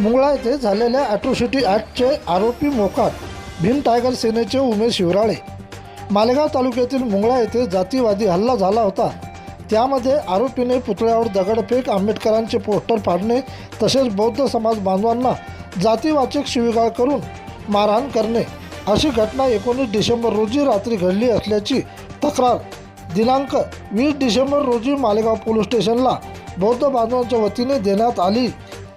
मुंगळा येथे झालेल्या ॲट्रोसिटी ॲक्टचे आरोपी मोकाट भीम टायगर सेनेचे उमेश शिवराळे। मालेगाव तालुक्यातील मुंगळा येथे जातीवादी हल्ला झाला होता। त्यामध्ये आरोपीने पुतळ्यावर दगडफेक, आंबेडकरांचे पोस्टर फाडणे तसेच बौद्ध समाज बांधवांना जातीवाचक शिवीगाळ करून मारहाण करणे अशी घटना 19 डिसेंबर रोजी रात्री घडली असल्याची तक्रार दिनांक 20 डिसेंबर रोजी मालेगाव पोलीस स्टेशनला बौद्ध बांधवांच्या वतीने देण्यात आली।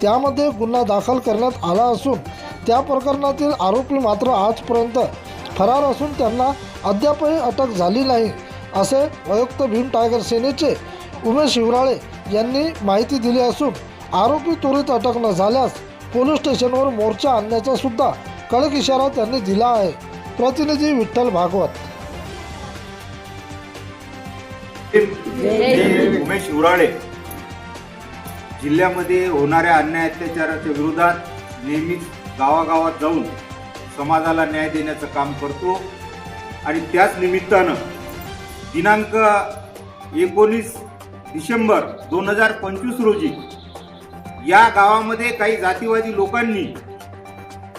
त्यामध्ये गुन्हा दाखल करण्यात आला असून त्या प्रकरणातील आरोपी मात्र आजपर्यंत फरार असून त्यांना अद्यापही अटक झाली नाही, असे आयुक्त भीम टायगर सेनेचे उमेश शिवराळे यांनी माहिती दिली असून आरोपी त्वरित अटक न झाल्यास पोलीस स्टेशनवर मोर्चा आणण्याचा सुद्धा कडक इशारा त्यांनी दिला आहे। प्रतिनिधी विठ्ठल भागवत। उमेश शिवराळे जिल्ह्यामध्ये होणाऱ्या अन्याय अत्याचाराच्या विरोधात नेहमीच गावागावात जाऊन समाजाला न्याय देण्याचं काम करतो आणि त्याच निमित्तानं दिनांक 19 डिसेंबर 2025 रोजी या गावामध्ये काही जातीवादी लोकांनी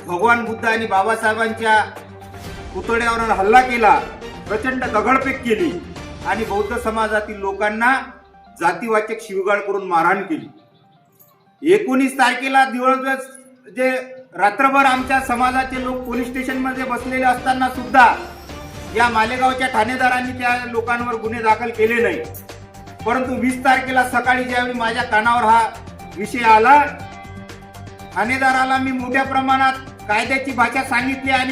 भगवान बुद्ध आणि बाबासाहेबांच्या पुतळ्यावर हल्ला केला, प्रचंड दगडफेक केली आणि बौद्ध समाजातील लोकांना जातीवाचक शिवीगाळ करून मारहाण केली। 19 तारखेला दिवस जे रात्रभर आमच्या समाजाचे लोक पोलीस स्टेशनमध्ये बसलेले असताना सुद्धा या मालेगावच्या ठाणेदारांनी त्या लोकांवर गुन्हे दाखल केले नाही। परंतु 20 तारखेला सकाळी ज्यावेळी माझ्या कानावर हा विषय आला, ठाणेदाराला मी मोठ्या प्रमाणात कायद्याची भाषा सांगितली आणि